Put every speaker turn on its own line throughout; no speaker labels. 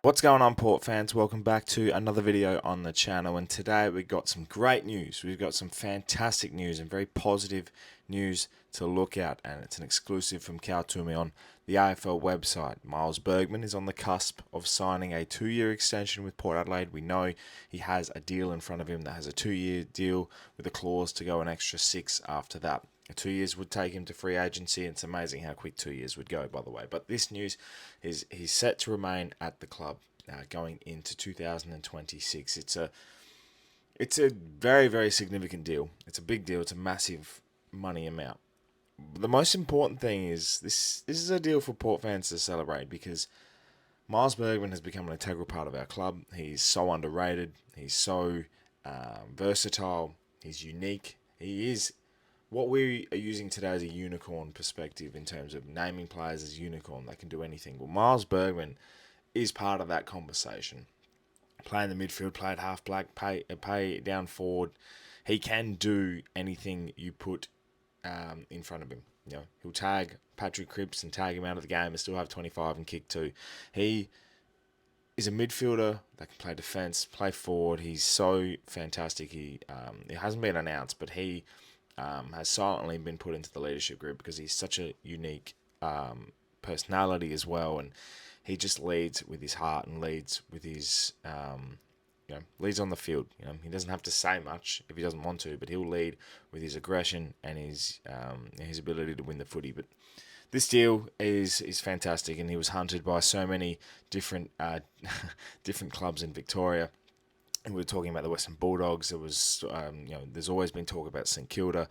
What's going on, Port fans? Welcome back to another video on the channel, and today we've got some great news. We've got some fantastic news and very positive news to look at, and it's an exclusive from Cal Toomey on the AFL website. Miles Bergman is on the cusp of signing a 2-year extension with Port Adelaide. We know he has a deal in front of him that has a 2-year deal with a clause to go an extra 6 after that. 2 years would take him to free agency. It's amazing how quick 2 years would go, by the way. But this news is he's set to remain at the club going into 2026. It's a very, very significant deal. It's a big deal. It's a massive money amount. The most important thing is this is a deal for Port fans to celebrate, because Miles Bergman has become an integral part of our club. He's so underrated. He's so versatile. He's unique. He is what we are using today as a unicorn perspective in terms of naming players as unicorn that can do anything. Well, Miles Bergman is part of that conversation. Play in the midfield, play at half back, pay down forward. He can do anything you put in front of him. You know, he'll tag Patrick Cripps and tag him out of the game and still have 25 and kick 2. He is a midfielder that can play defence, play forward. He's so fantastic. It hasn't been announced, but he has silently been put into the leadership group because he's such a unique personality as well, and he just leads with his heart and leads with his leads on the field. He doesn't have to say much if he doesn't want to, but he'll lead with his aggression and his ability to win the footy. But this deal is fantastic, and he was hunted by so many different different clubs in Victoria. And we were talking about the Western Bulldogs. There was, there's always been talk about St Kilda,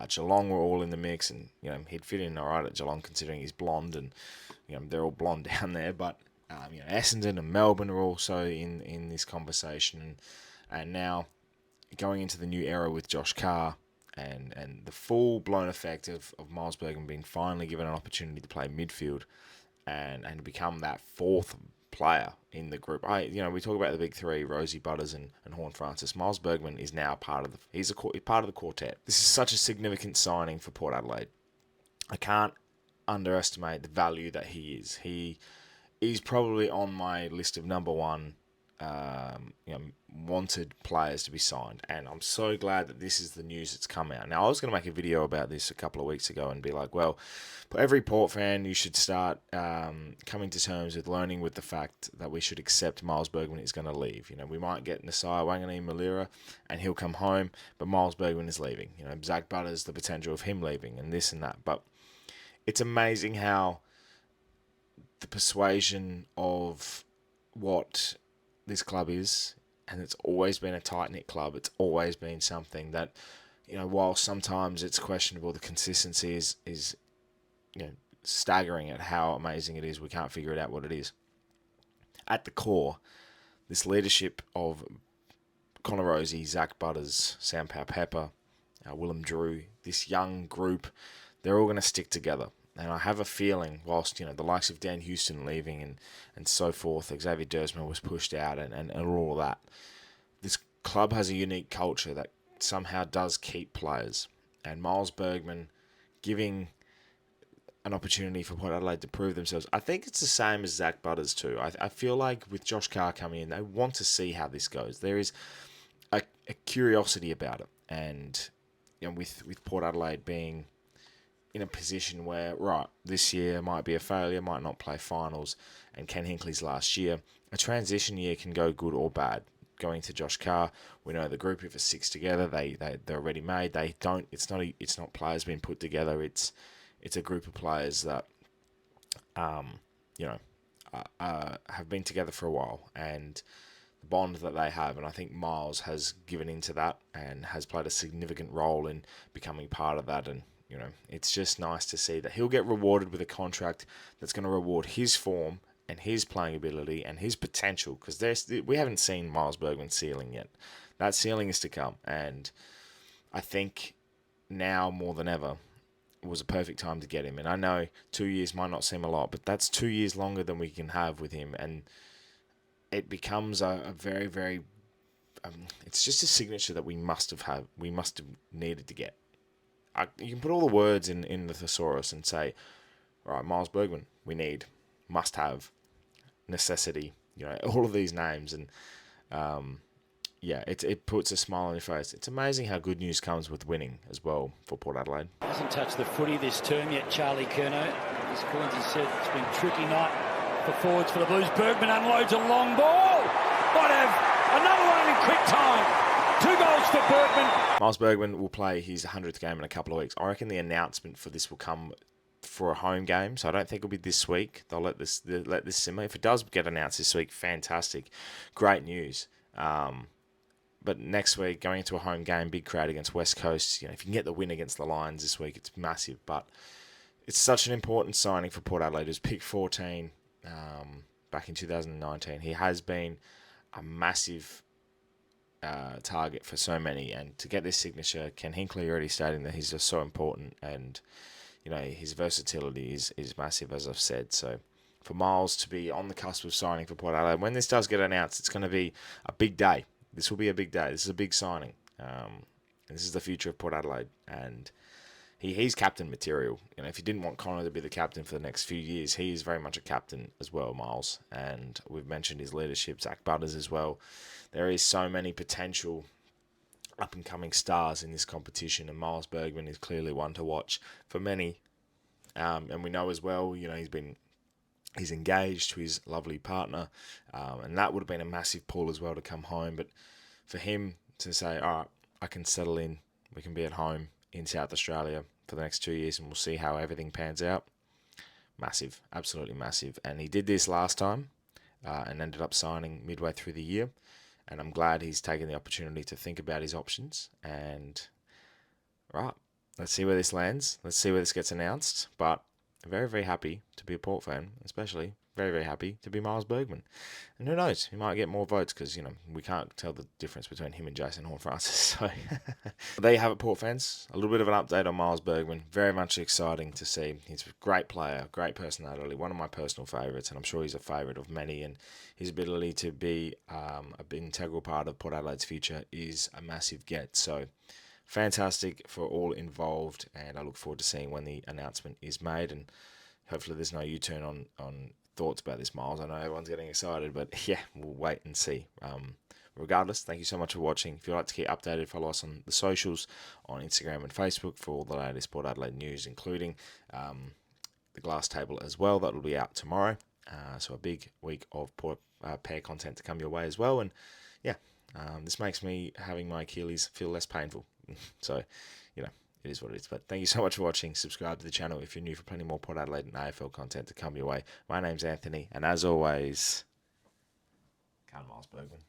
Geelong were all in the mix, and he'd fit in all right at Geelong considering he's blonde, and they're all blonde down there. But Essendon and Melbourne are also in this conversation, and now going into the new era with Josh Carr and the full blown effect of Miles Bergman being finally given an opportunity to play midfield and become that fourth player in the group. We talk about the big three: Rosie Butters and Horn Francis. Miles Bergman is now part of the quartet. This is such a significant signing for Port Adelaide. I can't underestimate the value that he is. He is probably on my list of number one wanted players to be signed, and I'm so glad that this is the news that's come out. Now, I was going to make a video about this a couple of weeks ago and be like, well, for every Port fan, you should start coming to terms with learning with the fact that we should accept Miles Bergman is going to leave. We might get Nasiah Wanganeen-Malira and he'll come home, but Miles Bergman is leaving. Zach Butters, the potential of him leaving, and this and that. But it's amazing how the persuasion of what this club is, and it's always been a tight-knit club. It's always been something that, while sometimes it's questionable, the consistency is staggering at how amazing it is. We can't figure it out what it is. At the core, this leadership of Connor Rosie, Zach Butters, Sam Powell-Pepper, Willem Drew, this young group, they're all going to stick together. And I have a feeling, whilst the likes of Dan Houston leaving and so forth, Xavier Dersman was pushed out and all of that, this club has a unique culture that somehow does keep players. And Miles Bergman giving an opportunity for Port Adelaide to prove themselves. I think it's the same as Zach Butters too. I feel like with Josh Carr coming in, they want to see how this goes. There is a curiosity about it, and with Port Adelaide being in a position where, right, this year might be a failure, might not play finals, and Ken Hinkley's last year, a transition year can go good or bad. Going to Josh Carr, we know the group, if it's 6 together, they're already made. It's not players being put together. It's a group of players that have been together for a while, and the bond that they have, and I think Miles has given into that and has played a significant role in becoming part of that. And it's just nice to see that he'll get rewarded with a contract that's going to reward his form and his playing ability and his potential, because we haven't seen Miles Bergman's ceiling yet. That ceiling is to come, and I think now more than ever was a perfect time to get him. And I know 2 years might not seem a lot, but that's 2 years longer than we can have with him, and it becomes a very, very it's just a signature that we must have needed to get. You can put all the words in the thesaurus and say, all right, Miles Bergman, we need, must have, necessity, all of these names, and yeah, it puts a smile on your face. It's amazing how good news comes with winning as well for Port Adelaide.
Hasn't touched the footy this term yet, Charlie Curnow. As Quincy said, it's been a tricky night for forwards for the Blues. Bergman unloads a long ball. Might have another one in quick time. 2 goals for Bergman.
Miles Bergman will play his 100th game in a couple of weeks. I reckon the announcement for this will come for a home game, so I don't think it'll be this week. They'll let this simmer. If it does get announced this week, fantastic, great news. But next week, going into a home game, big crowd against West Coast, if you can get the win against the Lions this week, it's massive. But it's such an important signing for Port Adelaide. He was picked 14 back in 2019. He has been a massive target for so many, and to get this signature, Ken Hinkley already stating that he's just so important, and his versatility is massive, as I've said. So for Miles to be on the cusp of signing for Port Adelaide, when this does get announced, it's going to be a big day. This will be a big day. This is a big signing. This is the future of Port Adelaide, and he's captain material. If you didn't want Connor to be the captain for the next few years, he is very much a captain as well, Miles. And we've mentioned his leadership, Zach Butters as well. There is so many potential up-and-coming stars in this competition, and Miles Bergman is clearly one to watch for many. And we know as well, he's engaged to his lovely partner, and that would have been a massive pull as well to come home. But for him to say, all right, I can settle in, we can be at home in South Australia for the next 2 years, and we'll see how everything pans out. Massive, absolutely massive. And he did this last time and ended up signing midway through the year. And I'm glad he's taken the opportunity to think about his options. And, right, let's see where this lands. Let's see where this gets announced. But very, very happy to be a Port fan, especially very, very happy to be Miles Bergman. And who knows, he might get more votes because, we can't tell the difference between him and Jason Horne-Francis. So there you have it, Port fans. A little bit of an update on Miles Bergman. Very much exciting to see. He's a great player, great personality, one of my personal favourites, and I'm sure he's a favourite of many. And his ability to be an integral part of Port Adelaide's future is a massive get. So fantastic for all involved, and I look forward to seeing when the announcement is made, and hopefully there's no U-turn on thoughts about this, Miles. I know everyone's getting excited, but yeah, we'll wait and see. Regardless, thank you so much for watching. If you'd like to keep updated, follow us on the socials, on Instagram and Facebook for all the latest Port Adelaide news, including the glass table as well. That will be out tomorrow. So a big week of Port Pair content to come your way as well. And yeah, this makes me having my Achilles feel less painful. So, it is what it is. But thank you so much for watching. Subscribe to the channel if you're new for plenty more Port Adelaide and AFL content to come your way. My name's Anthony, and as always, Miles Bergman.